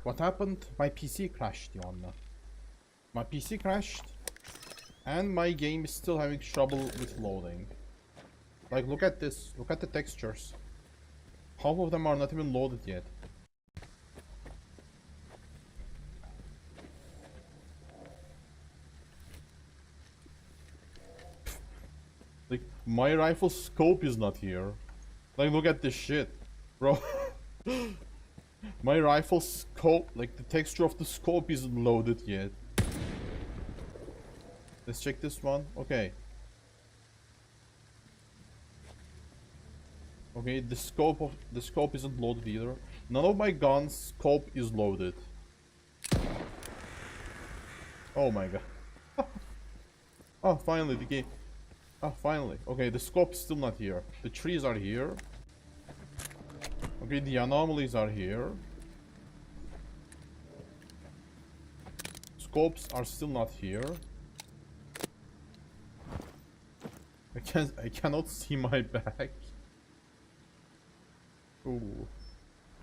What happened? My PC crashed, Joanna. My PC crashed. And my game is still having trouble with loading. Like, look at this. Look at the textures. Half of them are not even loaded yet. Like, my rifle scope is not here. Like, look at this shit. Bro. My rifle scope, like, the texture of the scope isn't loaded yet. Let's check this one. Okay. Okay, the scope isn't loaded either. None of my guns' scope is loaded. Oh my god. Oh, finally the game. Oh, finally. Okay, the scope's still not here. The trees are here. Okay, the anomalies are here. Scopes are still not here. I cannot see my back. Ooh.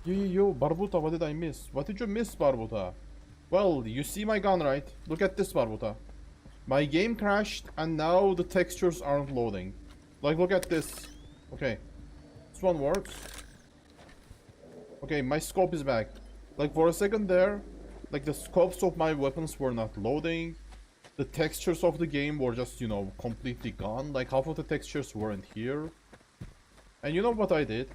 Yo, Barbuta, what did I miss? What did you miss, Barbuta? Well, you see my gun, right? Look at this, Barbuta. My game crashed, and now the textures aren't loading. Like, look at this. Okay. This one works. Okay, my scope is back. Like, for a second there, like, the scopes of my weapons were not loading. The textures of the game were just, you know, completely gone. Like, half of the textures weren't here. And you know what I did?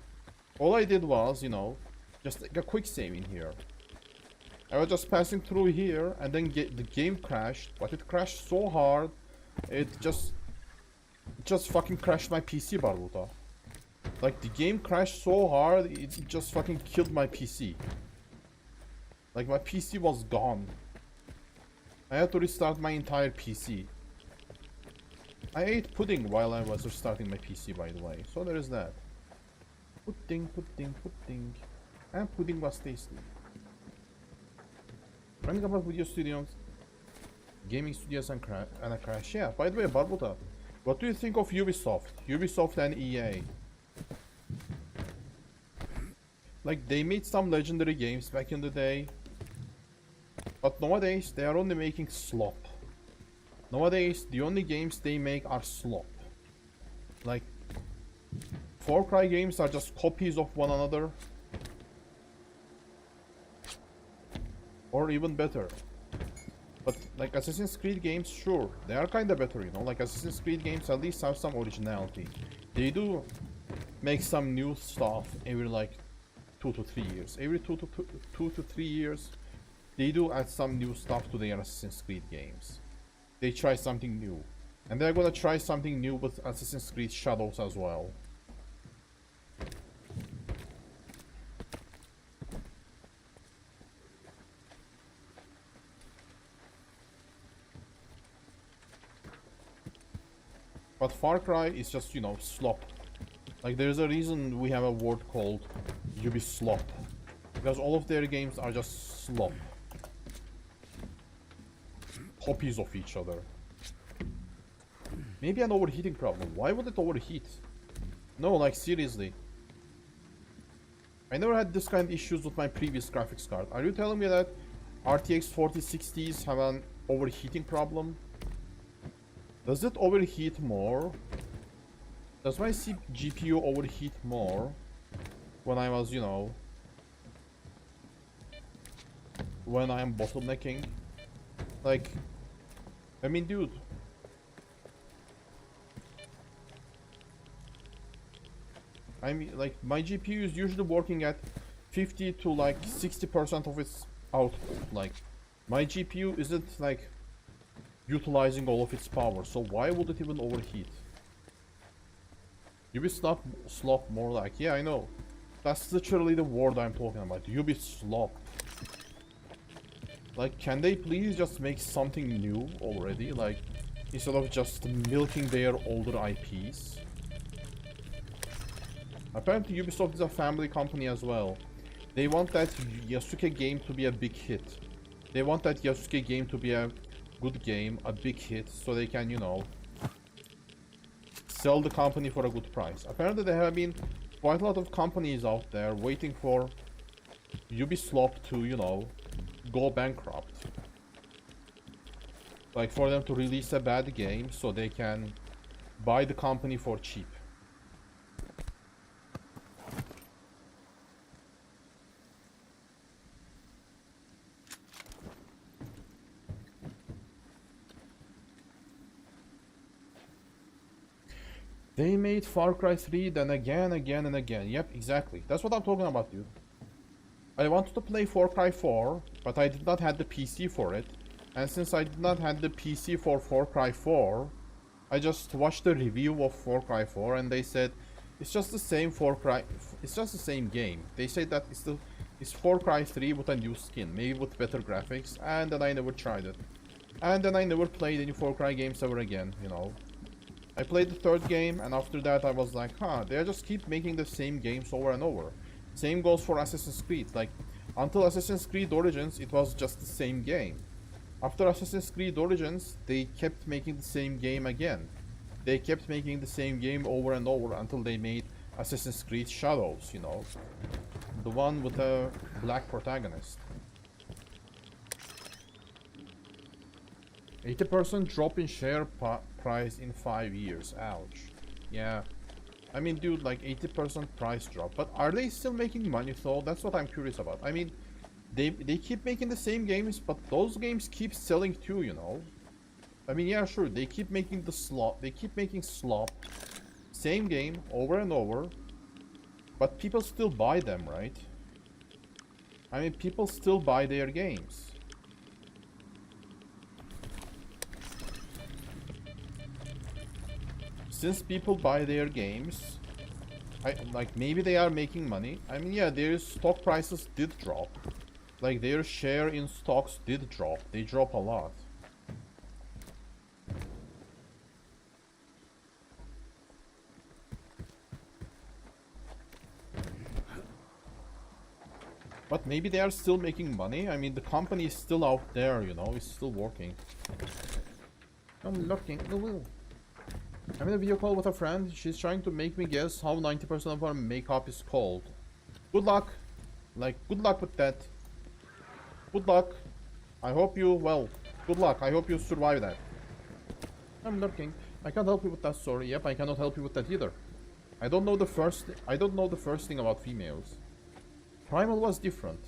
All I did was, you know, just like a quick save in here. I was just passing through here, and then the game crashed. But it crashed so hard, it just fucking crashed my PC, Barbuta. Like, the game crashed so hard, it just fucking killed my PC. Like, my PC was gone. I had to restart my entire PC. I ate pudding while I was restarting my PC, by the way. So there is that. Pudding. And pudding was tasty. Running about video studios, gaming studios and a crash. Yeah, by the way, Barbuta, what do you think of Ubisoft? Ubisoft and EA. Like, they made some legendary games back in the day. But nowadays, they are only making slop. Nowadays, the only games they make are slop. Like, Far Cry games are just copies of one another. Or even better. But, like, Assassin's Creed games, sure, they are kinda better, you know? Like, Assassin's Creed games at least have some originality. They do make some new stuff every, like, 2 to 3 years. Every 2 to 3 years, they do add some new stuff to their Assassin's Creed games. They try something new. And they're gonna try something new with Assassin's Creed Shadows as well. But Far Cry is just, you know, slop. Like, there's a reason we have a word called Ubislop. Because all of their games are just slop. Copies of each other. Maybe an overheating problem. Why would it overheat? No, like, seriously. I never had this kind of issues with my previous graphics card. Are you telling me that RTX 4060s have an overheating problem? Does it overheat more? Does my GPU overheat more when I was, you know, when I am bottlenecking? Like, I mean, dude. I mean, like, my GPU is usually working at 50 to like 60% of its output. Like, my GPU isn't like utilizing all of its power, so why would it even overheat? Ubislop more like, yeah, I know. That's literally the word I'm talking about. Ubislop. Like, can they please just make something new already? Like, instead of just milking their older IPs. Apparently Ubisoft is a family company as well. They want that Yasuke game to be a big hit. They want that Yasuke game to be a good game, a big hit, so they can, you know, sell the company for a good price. Apparently there have been quite a lot of companies out there waiting for Ubisoft to, you know, go bankrupt. Like for them to release a bad game so they can buy the company for cheap. They made Far Cry 3, then again, and again. Yep, exactly. That's what I'm talking about, dude. I wanted to play Far Cry 4, but I did not have the PC for it. And since I did not have the PC for Far Cry 4, I just watched the review of Far Cry 4 and they said it's just the same it's just the same game. They said that it's Far Cry 3 with a new skin, maybe with better graphics, and then I never tried it. And then I never played any Far Cry games ever again, you know. I played the third game, and after that I was like, huh, they just keep making the same games over and over. Same goes for Assassin's Creed. Like, until Assassin's Creed Origins, it was just the same game. After Assassin's Creed Origins, they kept making the same game again. They kept making the same game over and over until they made Assassin's Creed Shadows, you know. The one with a black protagonist. 80% drop in share price in 5 years. Ouch. Yeah. I mean, dude, like 80% price drop. But are they still making money though? That's what I'm curious about. I mean, they keep making the same games, but those games keep selling too, you know. I mean, yeah, sure, they keep making the slop. They keep making slop. Same game over and over. But people still buy them, right? I mean, people still buy their games. Since people buy their games, like maybe they are making money. I mean, yeah, their stock prices did drop. Like their share in stocks did drop. They drop a lot. But maybe they are still making money. I mean, the company is still out there, you know, it's still working. I'm looking. I'm in a video call with a friend. She's trying to make me guess how 90% of our makeup is called. Good luck. Like, good luck with that. Good luck. I hope you, well, good luck. I hope you survive that. I'm lurking. I can't help you with that story. Yep, I cannot help you with that either. I don't know the first thing about females. Primal was different.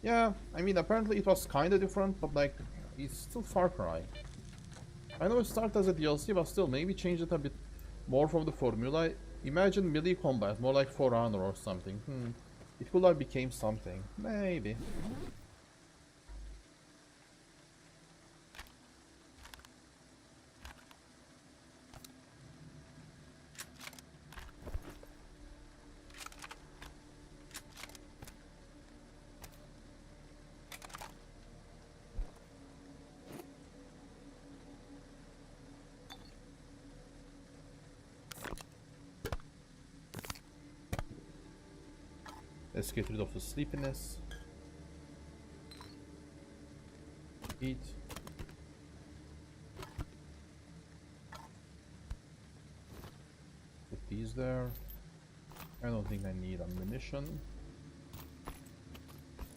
Yeah, I mean, apparently it was kinda different, but like, it's still Far Cry. I know it started as a DLC, but still, maybe change it a bit more from the formula. Imagine melee combat, more like For Honor or something. It could have became something. Maybe. Let's get rid of the sleepiness. Eat. Put these there. I don't think I need ammunition.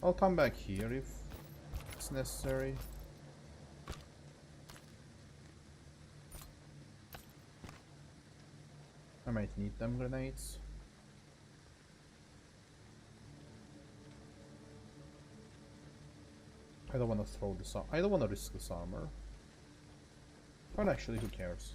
I'll come back here if it's necessary. I might need them grenades. I don't want to throw this I don't want to risk this armor. But actually, who cares?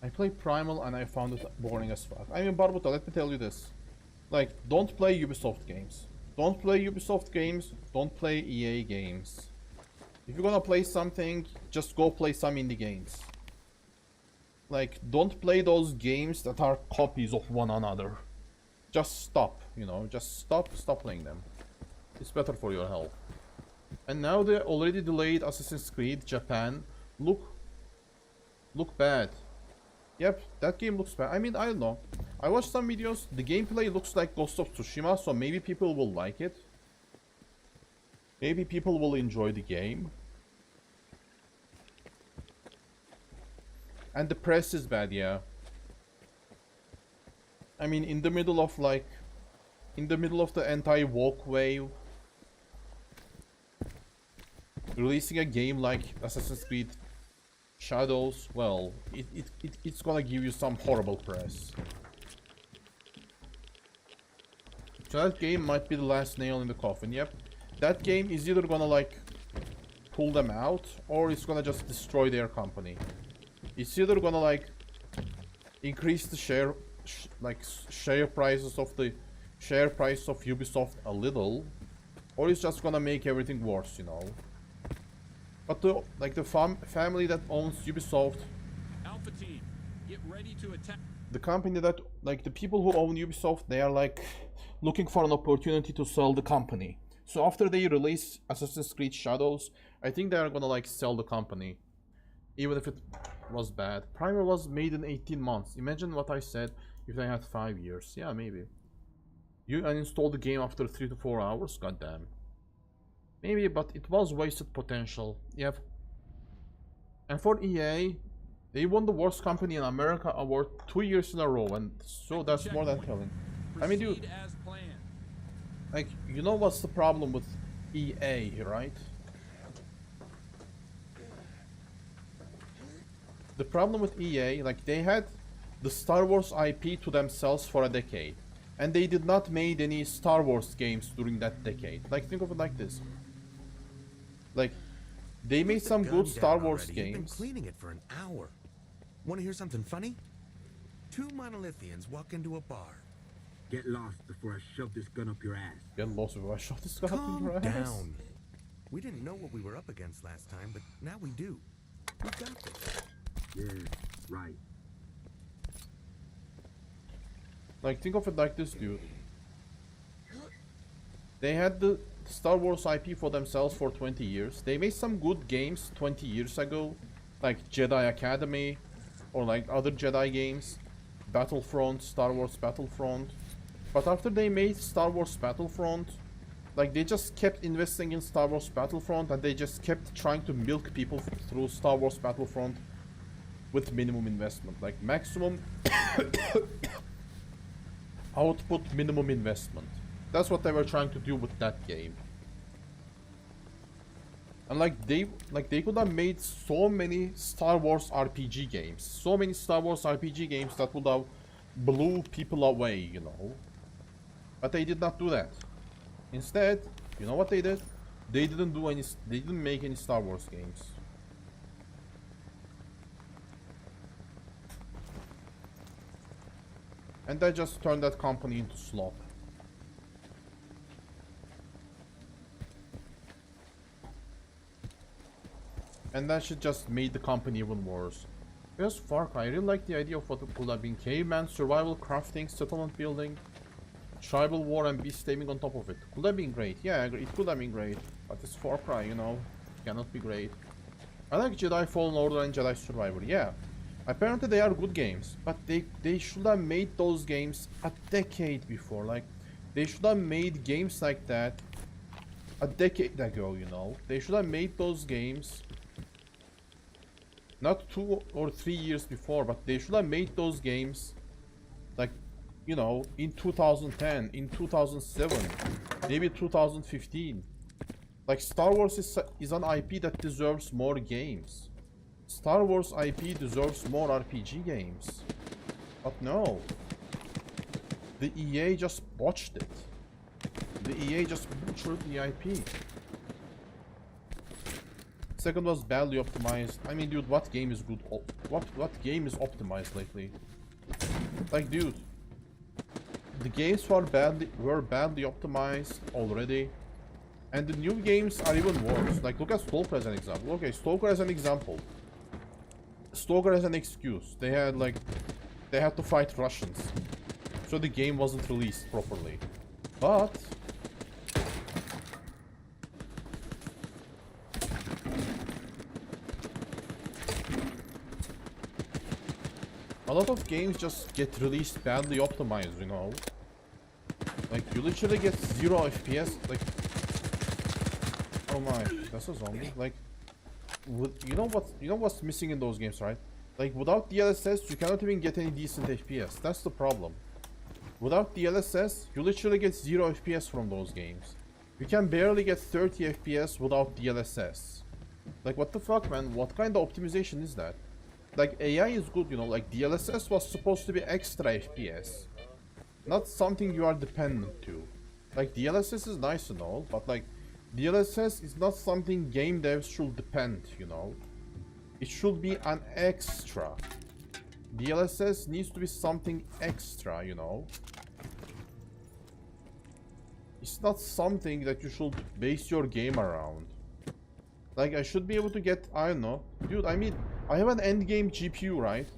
I played Primal and I found it boring as fuck. I mean, Barbuta, let me tell you this. Like, don't play Ubisoft games. Don't play Ubisoft games, don't play EA games. If you're gonna play something, just go play some indie games. Like, don't play those games that are copies of one another. Just stop, you know, just stop playing them. It's better for your health. And now they already delayed Assassin's Creed Japan. Look bad. Yep, that game looks bad. I mean, I don't know. I watched some videos. The gameplay looks like Ghost of Tsushima, so maybe people will like it. Maybe people will enjoy the game. And the press is bad, yeah. I mean, in the middle of the anti-woke wave, releasing a game like Assassin's Creed Shadows, well, it's gonna give you some horrible press. So that game might be the last nail in the coffin, yep. That game is either gonna like pull them out, or it's gonna just destroy their company. It's either gonna like increase the share price of Ubisoft a little, or it's just gonna make everything worse, you know. But the family that owns Ubisoft, Alpha team, get ready to attack. the company that, like, the people who own Ubisoft, they are like looking for an opportunity to sell the company. So after they release Assassin's Creed Shadows, I think they are gonna like sell the company, even if it was bad. Primer was made in 18 months. Imagine what I said if they had 5 years. Yeah, maybe. You uninstalled the game after 3 to 4 hours? Goddamn. Maybe, but it was wasted potential. Yep. And for EA, they won the worst company in America award 2 years in a row, and so that's more than telling. I mean, dude, like, you know what's the problem with EA, right? The problem with EA, like, they had the Star Wars IP to themselves for a decade, and they did not make any Star Wars games during that decade. Like, think of it like this. Like, they made some good Star Wars games. You've been cleaning it for an hour. Want to hear something funny? 2 monolithians walk into a bar. Get lost before I shove this gun up your ass. Get lost before I shove this gun up your ass. Calm down. We didn't know what we were up against last time, but now we do. We got this. Yeah, right. Like, think of it like this, dude. They had the Star Wars IP for themselves for 20 years. They made some good games 20 years ago, like Jedi Academy, or like other Jedi games, Battlefront, Star Wars Battlefront. But after they made Star Wars Battlefront, like, they just kept investing in Star Wars Battlefront, and they just kept trying to milk people through Star Wars Battlefront with minimum investment, like maximum output, minimum investment. That's what they were trying to do with that game. And like they could have made so many Star Wars RPG games, so many Star Wars RPG games that would have blew people away, you know. But they did not do that. Instead, you know what they did? They didn't make any Star Wars games. And they just turned that company into slop. And that shit just made the company even worse. Here's Far Cry. I really like the idea of what it could have been. Caveman, survival, crafting, settlement building, tribal war, and beast taming on top of it. Could have been great. Yeah, I agree. It could have been great. But it's Far Cry, you know. Cannot be great. I like Jedi Fallen Order and Jedi Survivor. Yeah. Apparently they are good games. But they should have made those games a decade before. Like, they should have made games like that a decade ago, you know. They should have made those games not 2 or 3 years before, but they should have made those games, like, you know, in 2010, in 2007, maybe 2015. Like, Star Wars is an IP that deserves more games. Star Wars IP deserves more RPG games. But no. The EA just botched it. The EA just butchered the IP. Second was badly optimized. I mean, dude, what game is good? What game is optimized lately? Like, dude, the games were badly optimized already, and the new games are even worse. Like, look at Stalker as an example. Okay, Stalker as an example. Stalker as an excuse. They had to fight Russians, so the game wasn't released properly. But a lot of games just get released badly optimized, you know. Like, you literally get 0 FPS. Like, Oh my, that's a zombie. Like, you know what's missing in those games, right? Like, without DLSS, you cannot even get any decent FPS. That's the problem. Without DLSS, you literally get 0 FPS from those games. You can barely get 30 FPS without DLSS. Like, what the fuck, man? What kind of optimization is that? Like, AI is good, you know, like, DLSS was supposed to be extra FPS. Not something you are dependent to. Like, DLSS is nice and all, but, like, DLSS is not something game devs should depend, you know? It should be an extra. DLSS needs to be something extra, you know? It's not something that you should base your game around. Like, I should be able to get, I don't know. Dude, I mean, I have an endgame GPU, right?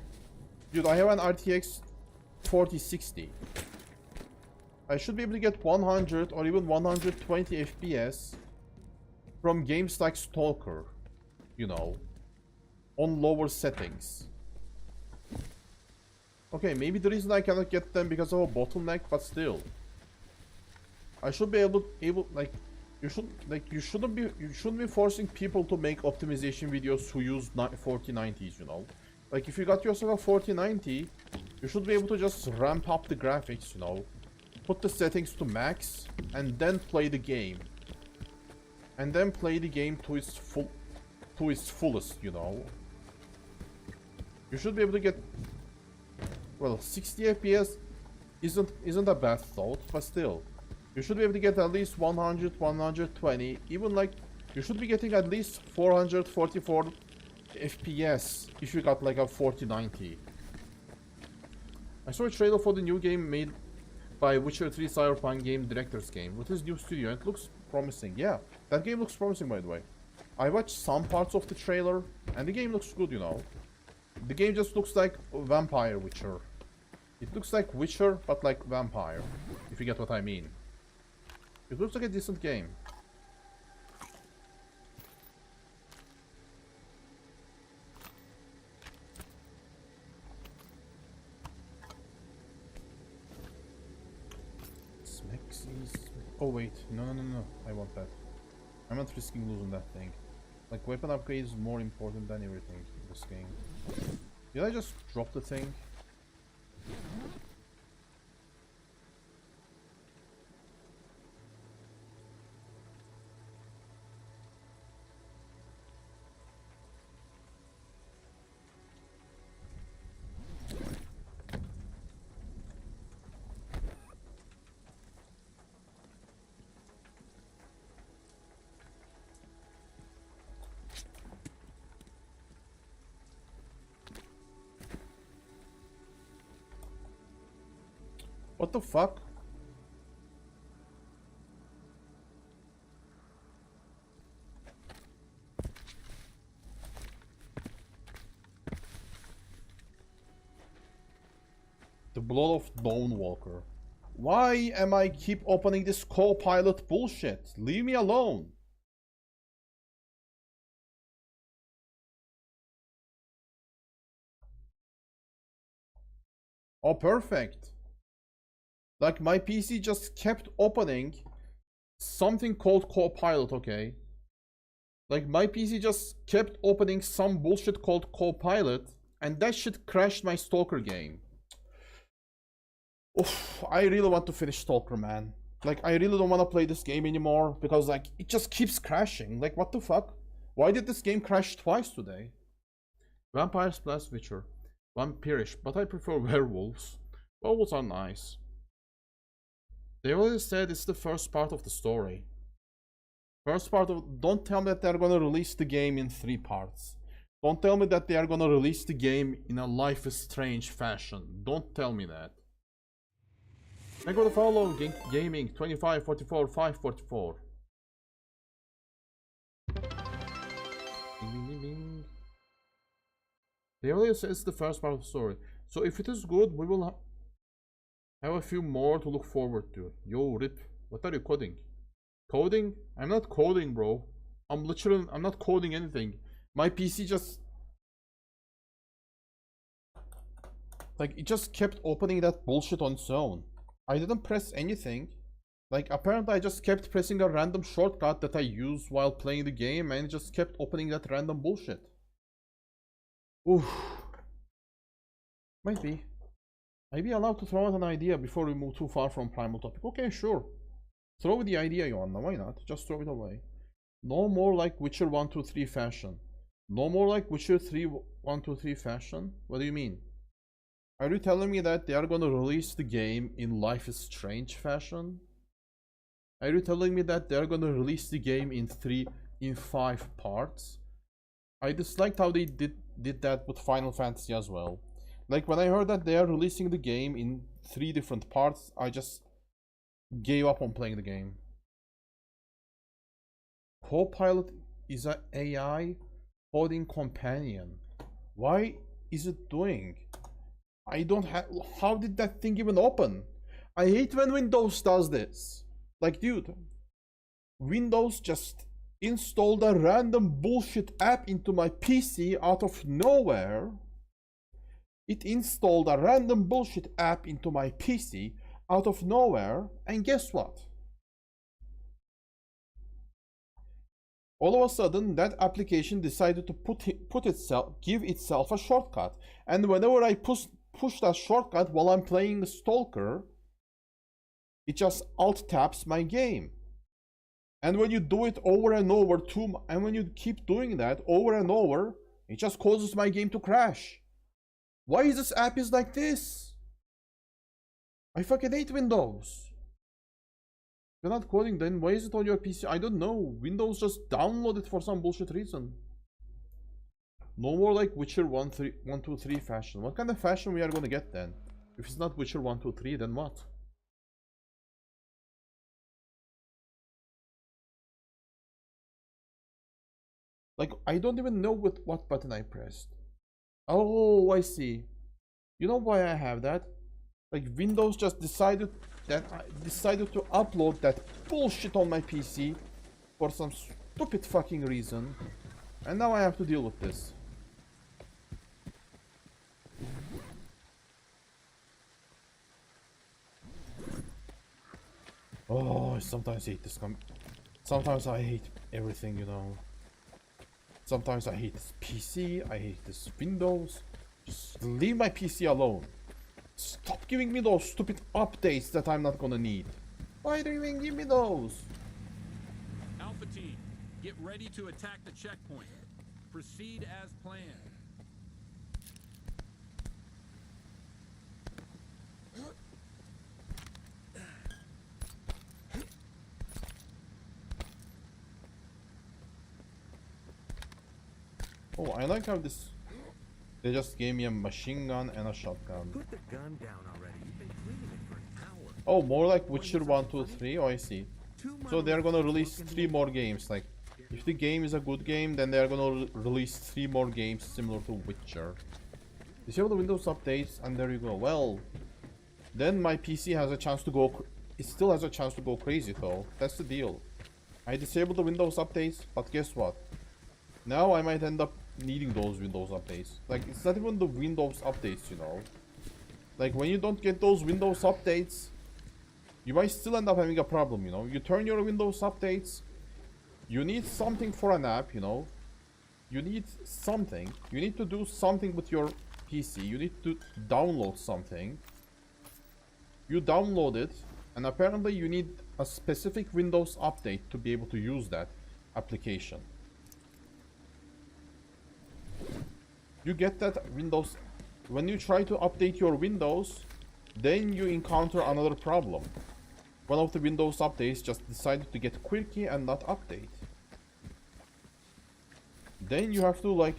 Dude, I have an RTX 4060. I should be able to get 100 or even 120 FPS from games like Stalker, you know, on lower settings. Okay, maybe the reason I cannot get them because of a bottleneck, but still. I should be able like you shouldn't be forcing people to make optimization videos who use 4090s, you know. Like, if you got yourself a 4090, you should be able to just ramp up the graphics, you know. Put the settings to max and then play the game. And then play the game to its fullest, you know. You should be able to get, well, 60 FPS isn't a bad thought, but still. You should be able to get at least 100, 120, even like, you should be getting at least 444 FPS if you got like a 4090. I saw a trailer for the new game made by Witcher 3 Cyberpunk game director's game with his new studio, and it looks promising. Yeah, that game looks promising, by the way. I watched some parts of the trailer and the game looks good, you know. The game just looks like Vampire Witcher. It looks like Witcher, but like Vampire, if you get what I mean. It looks like a decent game. Oh wait, no, I want that. I'm not risking losing that thing. Like, weapon upgrade is more important than everything in this game. Did I just drop the thing? What the fuck? The blood of Dawnwalker. Why am I keep opening this co-pilot bullshit? Leave me alone. Oh, perfect. Like, my PC just kept opening something called Copilot, okay? Like, my PC just kept opening some bullshit called Copilot, and that shit crashed my Stalker game. Oof, I really want to finish Stalker, man. Like, I really don't want to play this game anymore, because, like, it just keeps crashing. Like, what the fuck? Why did this game crash twice today? Vampires plus Witcher. Vampirish, but I prefer werewolves. Werewolves are nice. They always said it's the first part of the story. First part of... Don't tell me that they're gonna release the game in 3 parts. Don't tell me that they are gonna release the game in a Life is Strange fashion. Don't tell me that. Thank you for the follow, Gaming 2544 544. Bing, bing, bing. They always say it's the first part of the story. So if it is good, we will have a few more to look forward to. Yo, Rip, what are you coding? Coding? I'm not coding, bro. I'm not coding anything. My PC just... Like, it just kept opening that bullshit on its own. I didn't press anything. Like, apparently I just kept pressing a random shortcut that I used while playing the game and it just kept opening that random bullshit. Oof. Might be. Might be allowed to throw out an idea before we move too far from primal topic. Okay, sure. Throw the idea, Joanna. Why not? Just throw it away. No more like Witcher 1, 2, 3 fashion. No more like Witcher 3, 1, 2, 3 fashion? What do you mean? Are you telling me that they are gonna release the game in Life is Strange fashion? Are you telling me that they're gonna release the game in 5 parts? I disliked how they did that with Final Fantasy as well. Like, when I heard that they are releasing the game in 3 different parts, I just gave up on playing the game. Copilot is an AI coding companion. Why is it doing? I don't have... How did that thing even open? I hate when Windows does this. Like, dude, Windows just installed a random bullshit app into my PC out of nowhere. It installed a random bullshit app into my PC out of nowhere, and guess what? All of a sudden, that application decided to give itself a shortcut. And whenever I push that shortcut while I'm playing Stalker, it just alt taps my game. And when you do it over and over and when you keep doing that over and over, it just causes my game to crash. Why is this app is like this? I fucking hate Windows. If you're not coding, then why is it on your PC? I don't know. Windows just download it for some bullshit reason. No more like Witcher 1, 2, 3 fashion. What kind of fashion we are gonna get then? If it's not Witcher 1, 2, 3, then what? Like, I don't even know what button I pressed. Oh, I see. You know why I have that? Like, Windows just decided to upload that bullshit on my PC for some stupid fucking reason. And now I have to deal with this. Oh, sometimes I hate this sometimes I hate everything, you know. Sometimes I hate this PC, I hate this Windows. Just leave my PC alone. Stop giving me those stupid updates that I'm not gonna need. Why do you even give me those? Alpha team, get ready to attack the checkpoint. Proceed as planned. Oh, I like how this... They just gave me a machine gun and a shotgun. Put the gun down already. You've been cleaning it for an hour. Oh, more like Witcher 1, 2, 3? Oh, I see. So they're gonna release 3 more games. Like, if the game is a good game, then they're gonna release 3 more games similar to Witcher. Disable the Windows updates, and there you go. Well, then my PC has a chance to go... It still has a chance to go crazy, though. That's the deal. I disabled the Windows updates, but guess what? Now I might end up needing those Windows updates. Like, it's not even the Windows updates, you know. Like, when you don't get those Windows updates, you might still end up having a problem, you know. You turn your Windows updates, you need something for an app, you know. You need something. You need to do something with your PC. You need to download something. You download it, and apparently you need a specific Windows update to be able to use that application. You get that Windows... When you try to update your Windows, then you encounter another problem. One of the Windows updates just decided to get quirky and not update. Then you have to, like,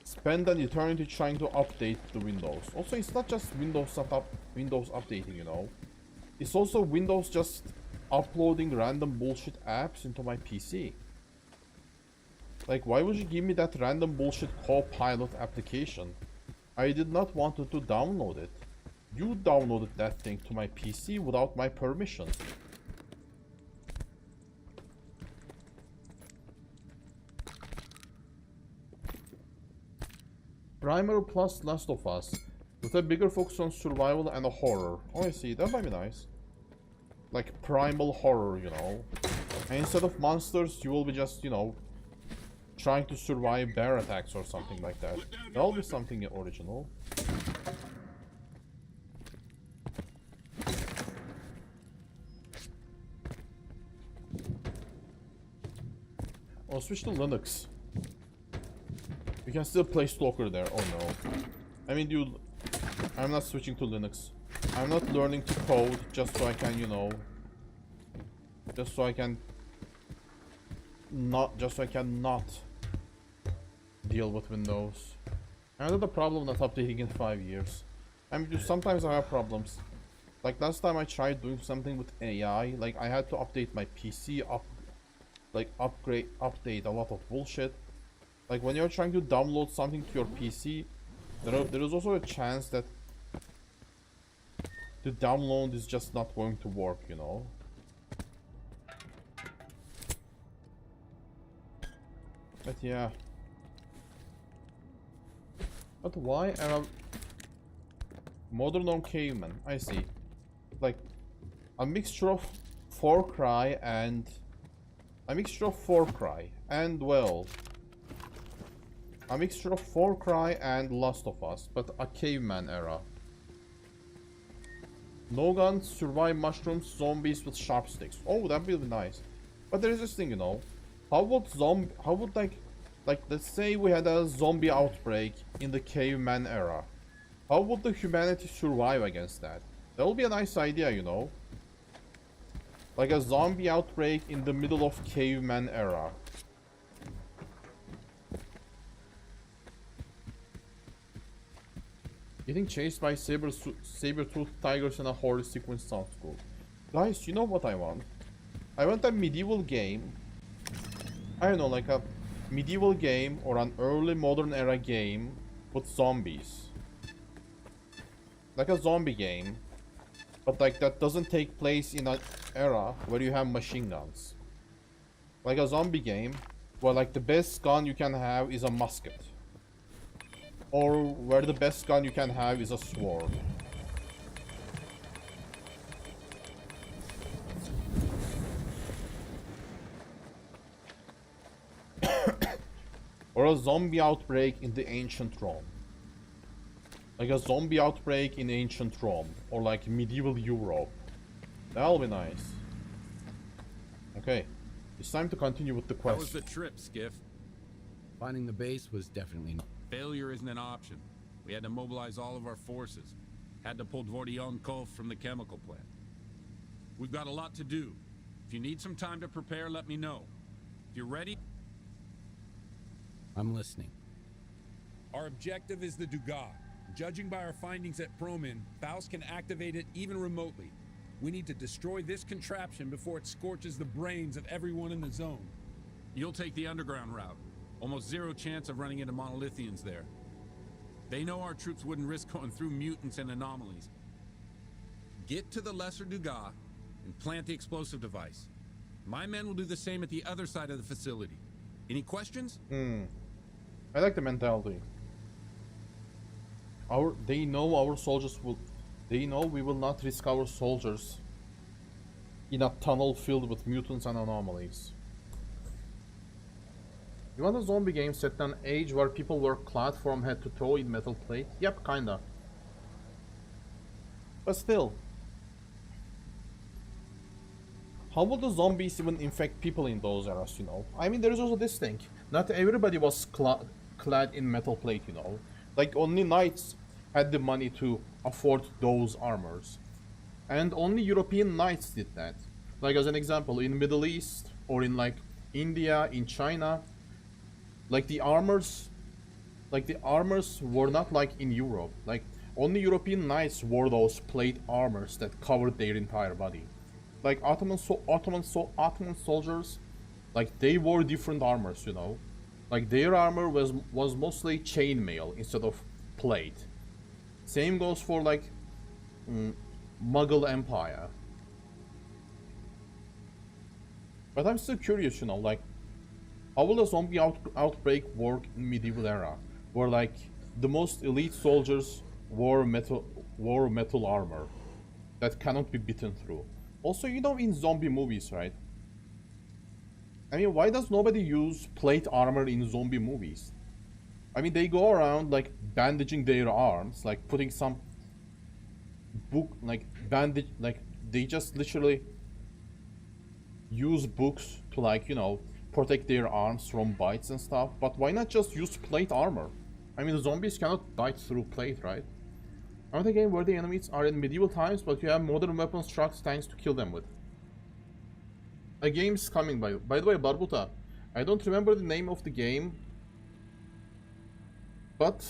spend an eternity trying to update the Windows. Also, it's not just Windows updating, you know. It's also Windows just uploading random bullshit apps into my PC. Like, why would you give me that random bullshit Copilot application? I did not want to download it. You downloaded that thing to my PC without my permission. Primer plus Last of Us, with a bigger focus on survival and a horror. Oh, I see. That might be nice. like primal horror, you know. And instead of monsters, you will be just, you know, trying to survive bear attacks or something like that. That'll be something original. I'll switch to Linux. You can still play Stalker there. Oh no. I mean, dude, I'm not switching to Linux. I'm not learning to code just so I can, you know, just so I can not deal with Windows. I had a problem not updating in 5 years. I mean, sometimes I have problems. Like last time I tried doing something with AI, like I had to update my PC, update a lot of bullshit. Like when you're trying to download something to your PC, there is also a chance that the download is just not going to work, you know. But yeah. But why am I modern on caveman? I see. Like a mixture of Far Cry and well, a mixture of Far Cry and Last of Us, but a caveman era. No guns, survive mushrooms, zombies with sharp sticks. Oh, that would be nice. But there is this thing, you know. How would like let's say we had a zombie outbreak in the caveman era. How would the humanity survive against that? That would be a nice idea, you know. Like a zombie outbreak in the middle of caveman era. Getting chased by saber-toothed tigers in a horror sequence sounds cool. Guys, you know what I want? I want a medieval game. I don't know, like a medieval game or an early modern era game with zombies. Like a zombie game. But like that doesn't take place in an era where you have machine guns. Like a zombie game where like the best gun you can have is a musket. Or where the best gun you can have is a sword. Or a zombie outbreak in the ancient Rome. Like a zombie outbreak in ancient Rome. Or like medieval Europe. That'll be nice. Okay. It's time to continue with the quest. How was the trip, Skiff? Finding the base was definitely... Failure isn't an option. We had to mobilize all of our forces. Had to pull Dvordiankov from the chemical plant. We've got a lot to do. If you need some time to prepare, let me know. If you're ready... I'm listening. Our objective is the Dugas. Judging by our findings at Promin, Faust can activate it even remotely. We need to destroy this contraption before it scorches the brains of everyone in the zone. You'll take the underground route. Almost zero chance of running into monolithians there. They know our troops wouldn't risk going through mutants and anomalies. Get to the Lesser Dugas and plant the explosive device. My men will do the same at the other side of the facility. Any questions? I like the mentality. They know our soldiers will... They know we will not risk our soldiers in a tunnel filled with mutants and anomalies. You want a zombie game set in an age where people were clad from head to toe in metal plate? Yep, kinda. But still. How would the zombies even infect people in those eras, you know? I mean, there is also this thing. Not everybody was clad in metal plate, you know? Like, only knights had the money to afford those armors. And only European knights did that. Like, as an example, in Middle East, or in, like, India, in China... Like the armors were not like in Europe. Like only European knights wore those plate armors that covered their entire body. Like Ottoman soldiers, like they wore different armors, you know. Like their armor was mostly chainmail instead of plate. Same goes for like Mughal Empire. But I'm still curious, you know, like how will a zombie outbreak work in medieval era, where like the most elite soldiers wore metal armor that cannot be beaten through? Also, you know, in zombie movies, right? I mean, why does nobody use plate armor in zombie movies? I mean, they go around, like, bandaging their arms, like, putting some book, like, bandage, like, they just literally use books to, like, you know, protect their arms from bites and stuff. But why not just use plate armor? I mean, zombies cannot bite through plate, right? Another game where the enemies are in medieval times, but you have modern weapons, trucks, tanks to kill them with. A game's coming, by the way, Barbuta. I don't remember the name of the game, but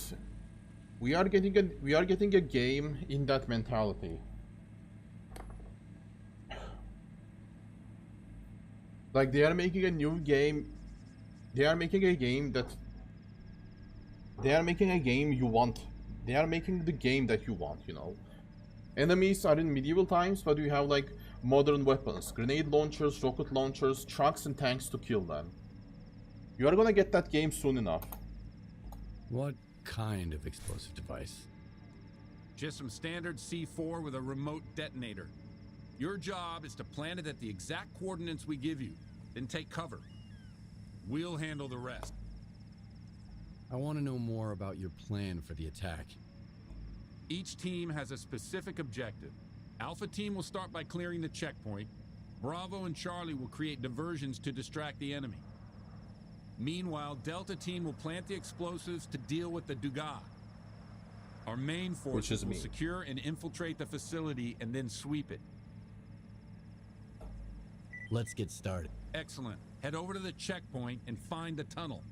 we are getting a game in that mentality. Like, they are making a new game. They are making a game that they are making a game you want. They are making the game that you want, you know. Enemies are in medieval times, but you have, like, modern weapons, grenade launchers, rocket launchers, trucks and tanks to kill them. You are gonna get that game soon enough. What kind of explosive device? Just some standard C4 with a remote detonator. Your job is to plant it at the exact coordinates we give you, then take cover. We'll handle the rest. I want to know more about your plan for the attack. Each team has a specific objective. Alpha team will start by clearing the checkpoint. Bravo and Charlie will create diversions to distract the enemy. Meanwhile, Delta team will plant the explosives to deal with the Dugas. Our main forces will secure and infiltrate the facility and then sweep it. Let's get started. Excellent. Head over to the checkpoint and find the tunnel.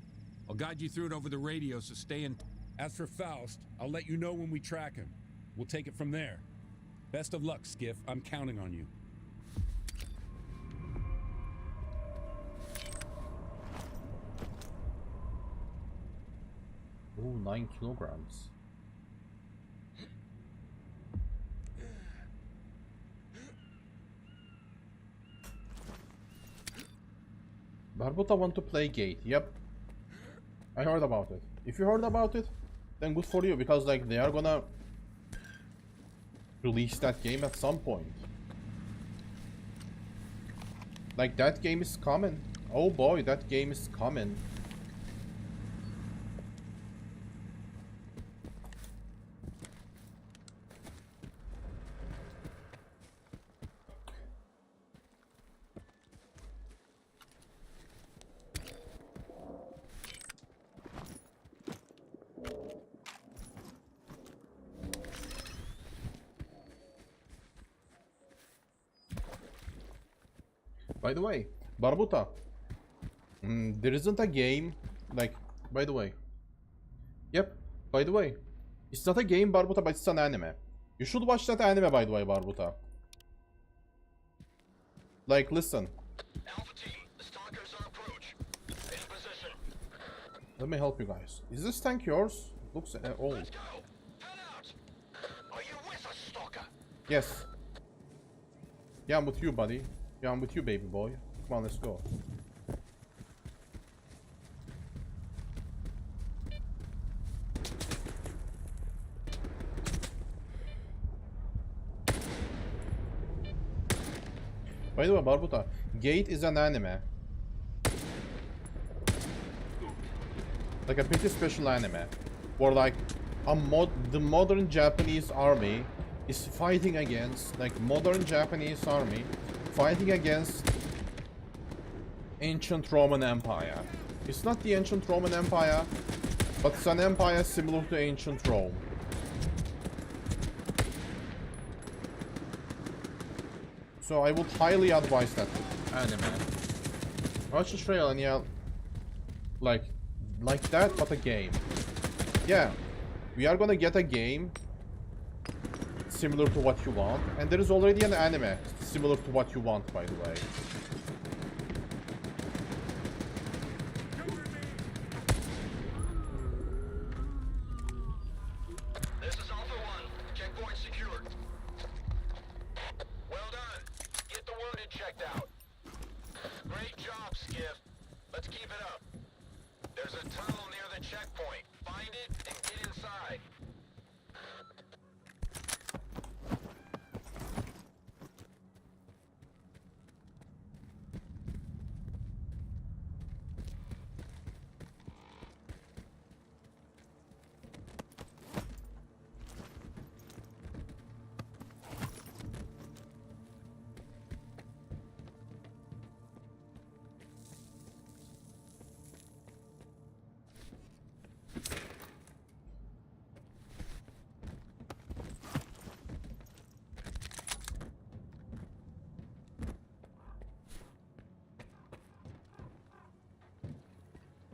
I'll guide you through it over the radio, so stay in. As for Faust, I'll let you know when we track him. We'll take it from there. Best of luck, Skiff. I'm counting on you. Ooh, 9 kilograms. Barbuta want to play Gate. Yep. I heard about it. If you heard about it, then good for you, because, like, they are gonna release that game at some point. Like, that game is coming. Oh boy, that game is coming. By the way, Barbuta, there isn't a game, like, by the way. Yep, by the way. It's not a game, Barbuta, but it's an anime. You should watch that anime, by the way, Barbuta. Like, listen. Alpha team, the Stalkers are approach. In position. Let me help you guys. Is this tank yours? Looks old. Let's go. Head out. Are you with us, Stalker? Yes. Yeah, I'm with you, buddy. Yeah, I'm with you, baby boy. Come on, let's go. By the way, Barbuta, Gate is an anime. Like a pretty special anime. Where, like, the modern Japanese army is fighting against, like, modern Japanese army fighting against ancient Roman Empire. It's not the ancient Roman Empire, but it's an empire similar to ancient Rome. So I would highly advise that anime. Watch the trailer and yeah, like that, but a game. Yeah, we are gonna get a game similar to what you want, and there is already an anime similar to what you want, by the way. This is Alpha 1. Checkpoint secured. Well done. Get the wounded checked out. Great job, Skiff. Let's keep it up. There's a tunnel near the checkpoint. Find it and get inside.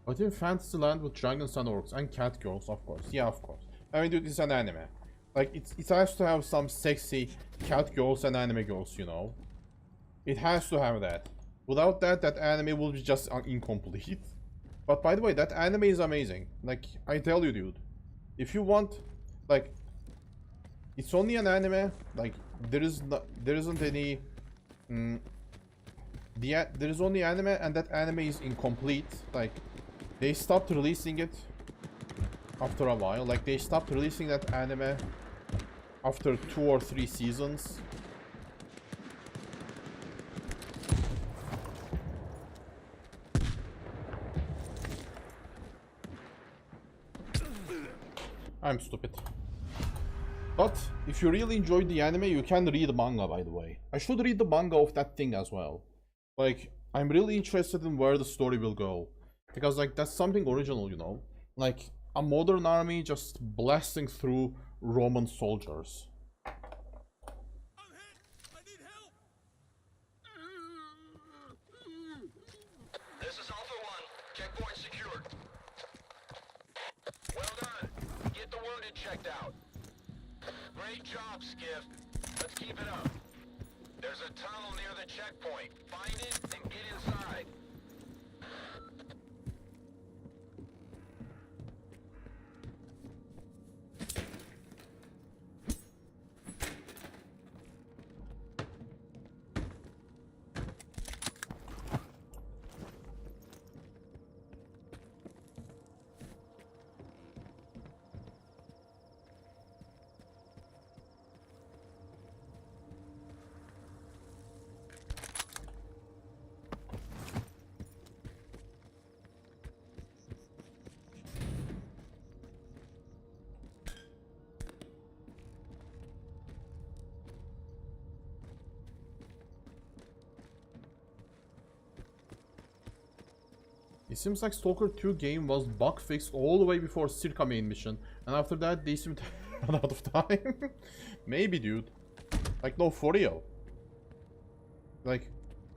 But in Fantasyland with dragons and orcs and cat girls, of course. Yeah, of course. I mean, dude, it's an anime. Like, it has to have some sexy cat girls and anime girls, you know. It has to have that. Without that, that anime will be just incomplete. But by the way, that anime is amazing. Like, I tell you, dude. If you want, like, it's only an anime. Like, there isn't any. There is only anime, and that anime is incomplete. Like, they stopped releasing it after a while. Like, they stopped releasing that anime after 2 or 3 seasons. I'm stupid. But if you really enjoyed the anime, you can read the manga, by the way. I should read the manga of that thing as well. Like, I'm really interested in where the story will go. Because, like, that's something original, you know? Like, a modern army just blasting through Roman soldiers. This is Alpha 1. Checkpoint secured. Well done. Get the wounded checked out. Great job, Skiff. Let's keep it up. There's a tunnel near the checkpoint. Find it and get inside. It seems like Stalker 2 game was bug fixed all the way before Circa main mission, and after that they seem to run out of time. Maybe, dude. Like, no, for real. Like,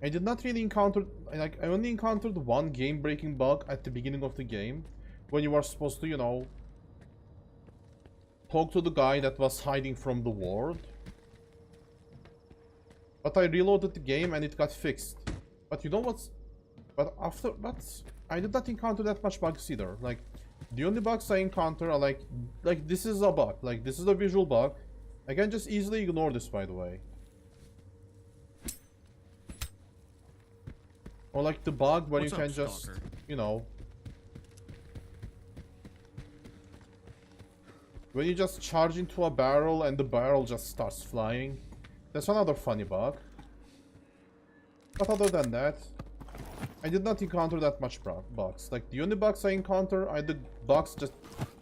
I did not really encounter, like, I only encountered one game-breaking bug at the beginning of the game, when you were supposed to, you know, talk to the guy that was hiding from the ward. But I reloaded the game and it got fixed. But you know what's... But I did not encounter that much bugs either. Like, the only bugs I encounter are like this is a bug. Like, this is a visual bug. I can just easily ignore this, by the way. Or like the bug where you can just, you know, when you just charge into a barrel and the barrel just starts flying. That's another funny bug. But other than that, I did not encounter that much bugs. Like, the only bugs I encounter are the bugs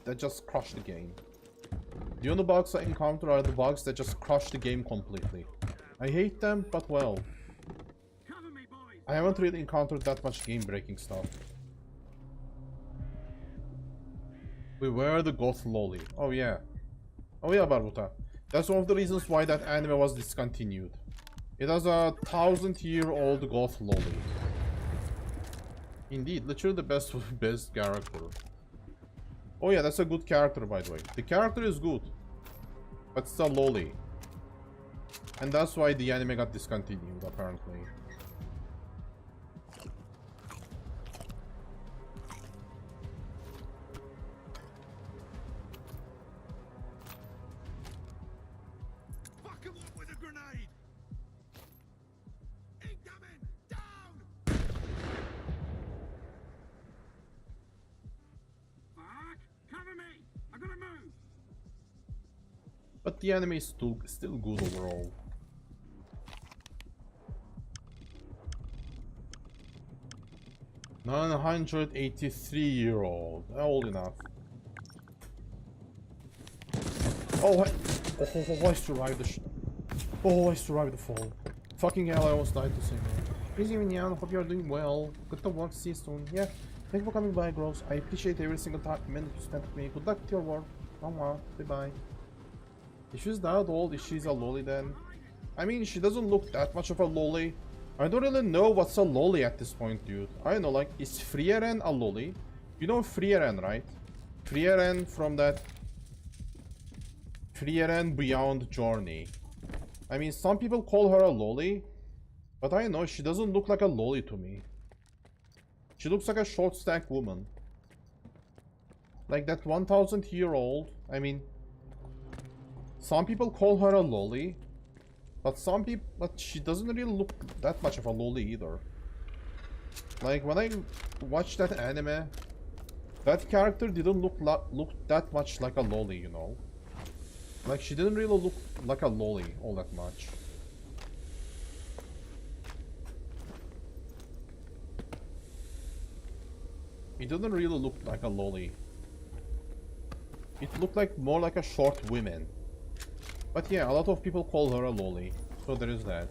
that just crush the game. The only bugs I encounter are the bugs that just crush the game completely. I hate them, but well. I haven't really encountered that much game-breaking stuff. We were the goth lolly. Oh yeah. Oh yeah, Barbuta. That's one of the reasons why that anime was discontinued. It has a 1000-year-old goth lolly. Indeed, literally the best character. Oh yeah, that's a good character, by the way. The character is good, but it's a lolly. And that's why the anime got discontinued, apparently. Fuck him up with a grenade! Incoming! Down! Fuck! Cover me! I gotta move! But the anime is still good overall. "983-year-old. Old enough." Oh, I survived the I survived the fall. Fucking hell, I almost died the same way. Easy Minyan, hope you are doing well. Good to work, see you soon. Yeah, thank you for coming by, Gross. I appreciate every single minute you spent with me. Good luck with your work. Bye-bye. If she's that old, is she a lolly then? I mean, she doesn't look that much of a lolly. I don't really know what's a lolly at this point, dude. I don't know, like, is Frieren a lolly? You know Frieren, right? Frieren from that Frieren Beyond Journey. I mean, some people call her a loli, but I know she doesn't look like a loli to me. She looks like a short stack woman. Like that 1000-year-old. I mean, some people call her a loli, but she doesn't really look that much of a loli either. Like when I watched that anime, that character didn't look that much like a loli, you know. Like she didn't really look like a loli all that much. It didn't really look like a loli. It looked like more like a short woman. But yeah, a lot of people call her a loli, so there is that.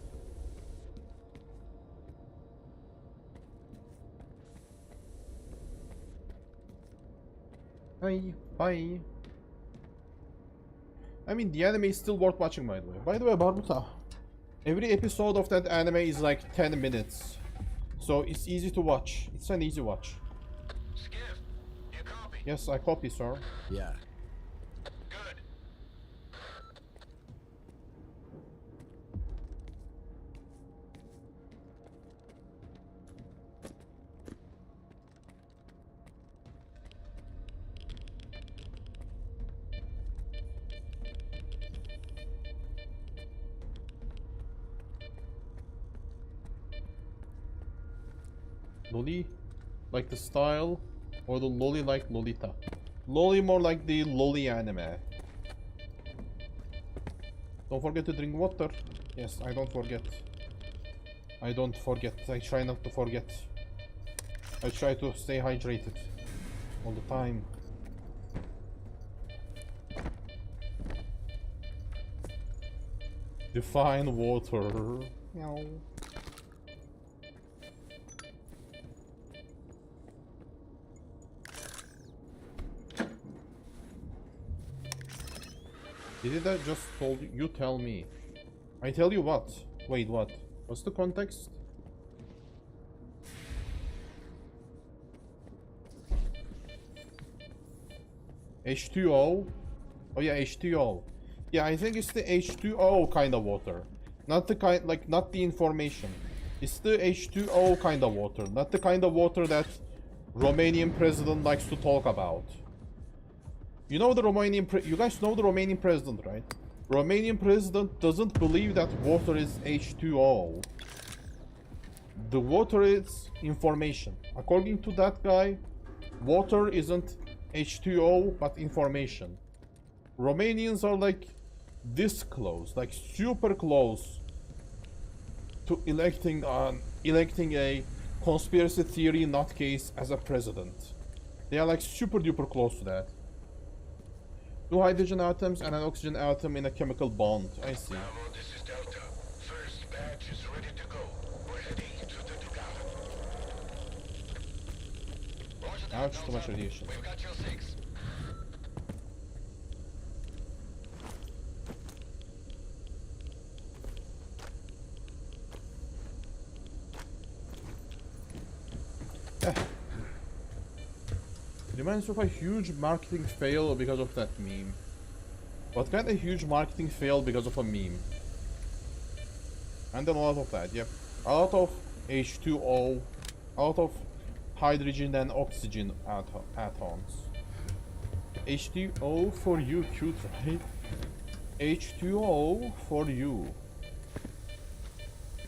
Hi, bye. I mean, the anime is still worth watching, by the way. By the way, Barbuta, every episode of that anime is like 10 minutes. So it's easy to watch. It's an easy watch. Skiff, you copy? Yes, I copy, sir. Yeah. Good. Loli, like the style, or the loli like Lolita? Loli more like the loli anime. Don't forget to drink water. Yes, I don't forget. I don't forget. I try not to forget. I try to stay hydrated all the time. Define water. Meow. Did I just told you? You tell me. I tell you what? Wait, what? What's the context? H2O? Oh yeah, H2O. Yeah, I think it's the H2O kind of water. Not the kind, like, not the information. It's the H2O kind of water. Not the kind of water that Romanian president likes to talk about. You know the you guys know the Romanian president, right? Romanian president doesn't believe that water is H2O. The water is information. According to that guy, water isn't H2O, but information. Romanians are like this close, like super close to electing a conspiracy theory nutcase as a president. They are like super duper close to that. Two hydrogen atoms and an oxygen atom in a chemical bond. I see. Bravo, this is Delta. First batch is ready to go. We're heading to the Dugar. Roger that, Ouch, too much Delta. radiation. We've got your 6. Reminds me of a huge marketing fail because of that meme. What kind of huge marketing fail because of a meme? And then a lot of that, yep. A lot of H2O, a lot of hydrogen and oxygen atoms. H2O for you, cute, right? H2O for you.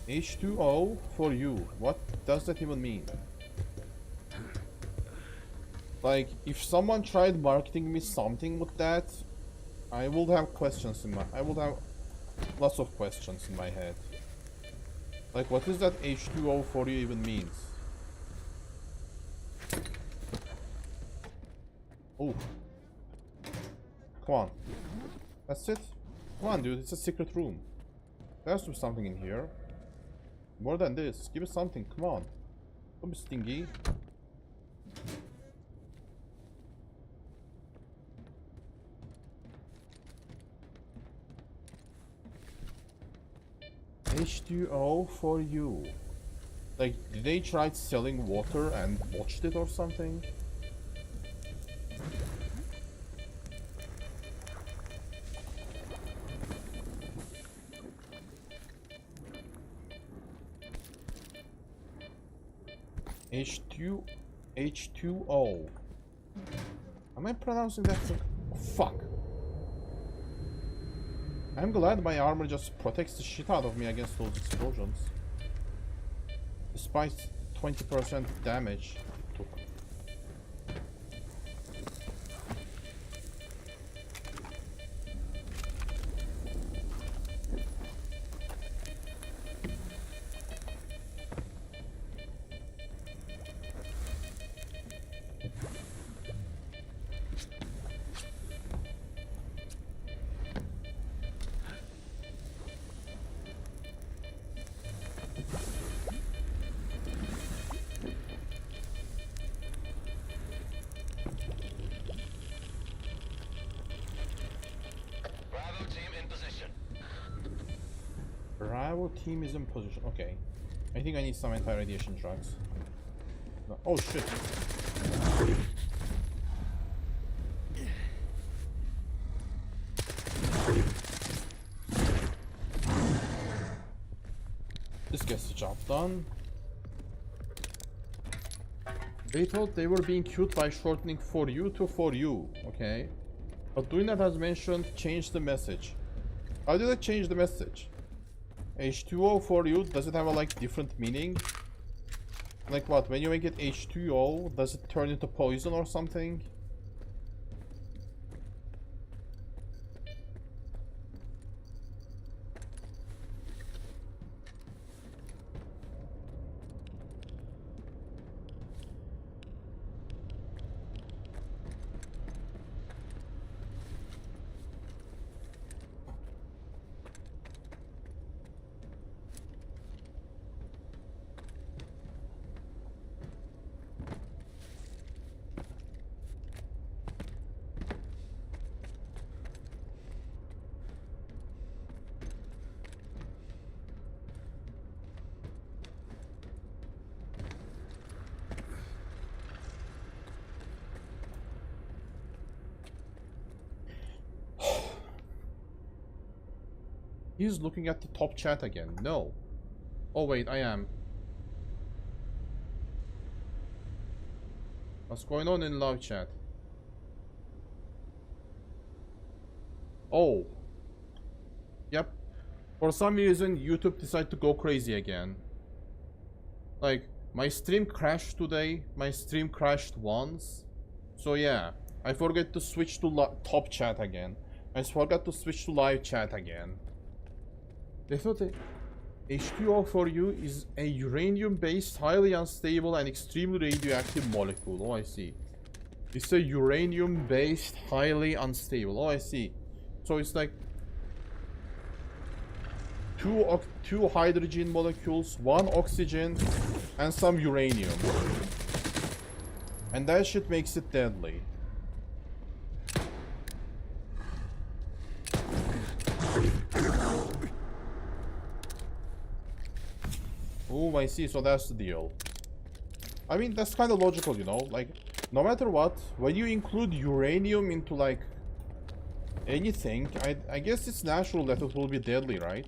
H2O for you. What does that even mean? Like, if someone tried marketing me something with that, I would have questions in my... I would have lots of questions in my head. Like, what does that H2O for you even means? Oh. Come on. That's it? Come on, dude, it's a secret room. There has to be something in here. More than this. Give us something, come on. Don't be stingy. H2O for you. Like, did they try selling water and watched it or something? H2... H2O. Am I pronouncing that? Oh, fuck. I'm glad my armor just protects the shit out of me against those explosions. Despite 20% damage it took. Bravo team in position. Bravo team is in position. Okay. I think I need some anti-radiation drugs. No. Oh shit. This gets the job done. They thought they were being cute by shortening for you to for you, okay? But doing that, as mentioned, changed the message. How did it change the message? H2O for you, does it have a like different meaning? Like what, when you make it H2O, does it turn into poison or something? He's looking at the top chat again. No. Oh wait, I am. What's going on in live chat? Oh. Yep. For some reason, YouTube decided to go crazy again. Like, my stream crashed today. My stream crashed once. So yeah, I forgot to switch to top chat again. I forgot to switch to live chat again. They thought that H2O for you is a uranium-based, highly unstable and extremely radioactive molecule. Oh, I see. It's a uranium-based, highly unstable. Oh, I see. So it's like two hydrogen molecules, one oxygen, and some uranium. And that shit makes it deadly. Oh, I see. So that's the deal. I mean, that's kind of logical, you know? Like, no matter what, when you include uranium into, like, anything, I guess it's natural that it will be deadly, right?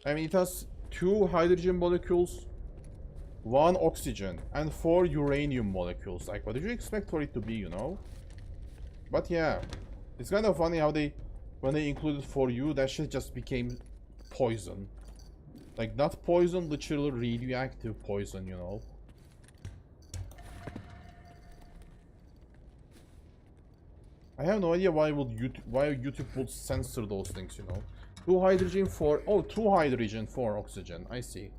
I mean, it has 2 hydrogen molecules, 1 oxygen, and 4 uranium molecules. Like, what did you expect for it to be, you know? But yeah, it's kind of funny how when they included for you, that shit just became poison. Like, not poison, literally radioactive poison, you know? I have no idea why YouTube would censor those things, you know? 2 hydrogen, 4... Oh, 2 hydrogen, 4 oxygen, I see.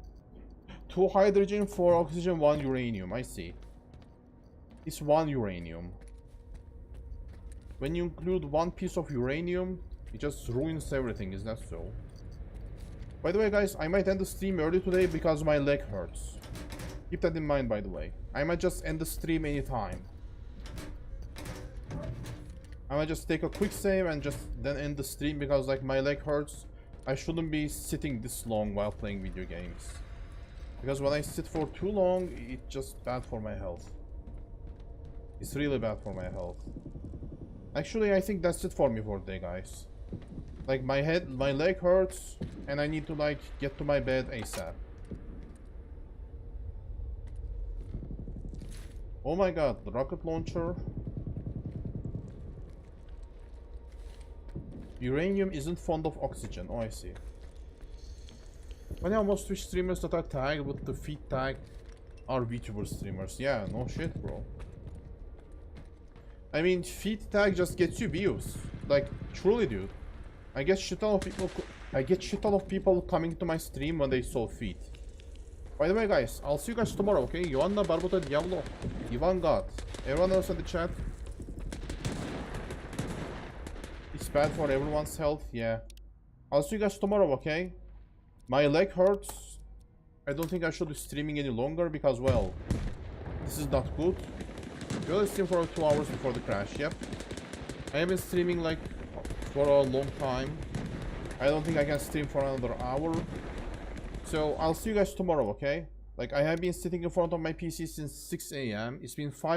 2 hydrogen, 4 oxygen, 1 uranium, I see. It's 1 uranium. When you include 1 piece of uranium, it just ruins everything, is that so? By the way, guys, I might end the stream early today because my leg hurts. Keep that in mind, by the way. I might just end the stream anytime. I might just take a quick save and just then end the stream because, like, my leg hurts. I shouldn't be sitting this long while playing video games. Because when I sit for too long, it's just bad for my health. It's really bad for my health. Actually, I think that's it for me for today, guys. Like, my leg hurts, and I need to, like, get to my bed ASAP. Oh my god, the rocket launcher. Uranium isn't fond of oxygen. Oh, I see. But yeah, most Twitch streamers that are tagged with the feed tag are VTuber streamers. Yeah, no shit, bro. I mean, feed tag just gets you views. Like, truly, dude. I get shit ton of people coming to my stream when they saw feed. By the way, guys, I'll see you guys tomorrow, okay? Ioanna, Barbuta, Diablo, Ivan God. Everyone else in the chat. It's bad for everyone's health, yeah. I'll see you guys tomorrow, okay? My leg hurts. I don't think I should be streaming any longer because, well, this is not good. We only stream for 2 hours before the crash, yep. I have been streaming like for a long time. I don't think I can stream for another hour. So I'll see you guys tomorrow, okay? Like, I have been sitting in front of my PC since 6 AM. It's been 5